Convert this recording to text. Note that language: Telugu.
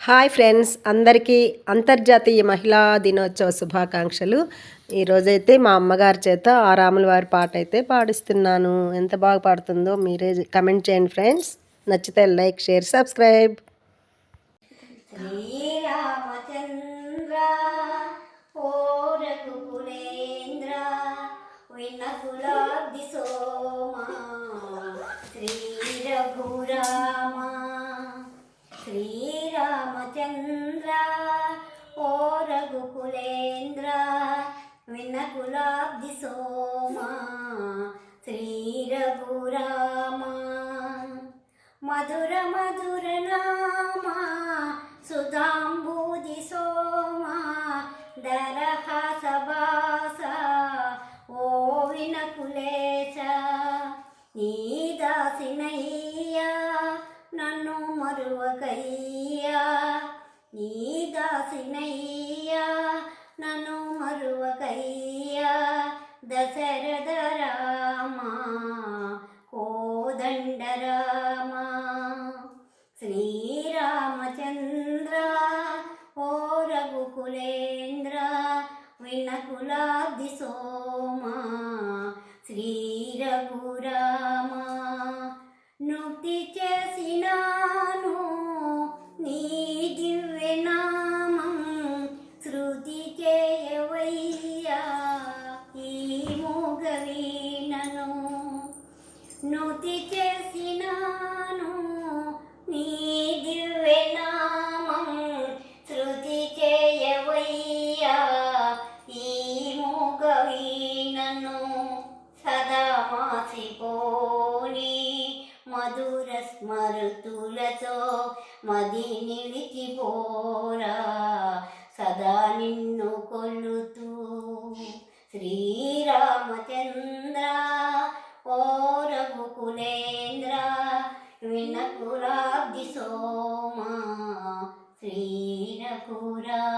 హాయ్ ఫ్రెండ్స్, అందరికీ అంతర్జాతీయ మహిళా దినోత్సవ శుభాకాంక్షలు. ఈరోజైతే మా అమ్మగారి చేత ఆ రాముల వారి పాట అయితే పాడిస్తున్నాను. ఎంత బాగా పాడుతుందో మీరే కమెంట్ చేయండి ఫ్రెండ్స్. నచ్చితే లైక్, షేర్, సబ్స్క్రైబ్. శ్రీరామచంద్ర ఓ రఘుకులేంద్ర వినకులాబ్ది సోమా శ్రీ రఘురామ. శ్రీరామచంద్ర ఓ రఘుకులేంద్ర వినకులాబ్ది సోమా శ్రీ రఘురామ. మధుర మధుర నామా సుధాంబూజి సోమా దరహాస బాస ఓ వినకులేశ. నీ దాసినయ్యా నన్ను మరువకయ్యా, నీ దాసినయ్యా నన్ను మరువకయ్యా. దశరథ రామా కోదండ రామా. శ్రీరామచంద్ర ఓ రఘుకులేంద్ర వినకులాబ్ది సోమా శ్రీ రఘురామ. నుక్తి చేసినాను నీ దివ్యనామం శృతి చేయవయ్యా ఈ మూగవీణను. నుతి చేసినాను నీ దివ్యనామం శృతి చేయవయ్యా ఈ మూగవీణను. సదా మాసిపోని మధుర స్మృతులతో మది నిలిచిపోరా సదా నిన్ను కొలుతూ. శ్రీరామచంద్ర ఓ రఘుకులేంద్ర వినకులాబ్ది సోమా శ్రీ రఘురామ.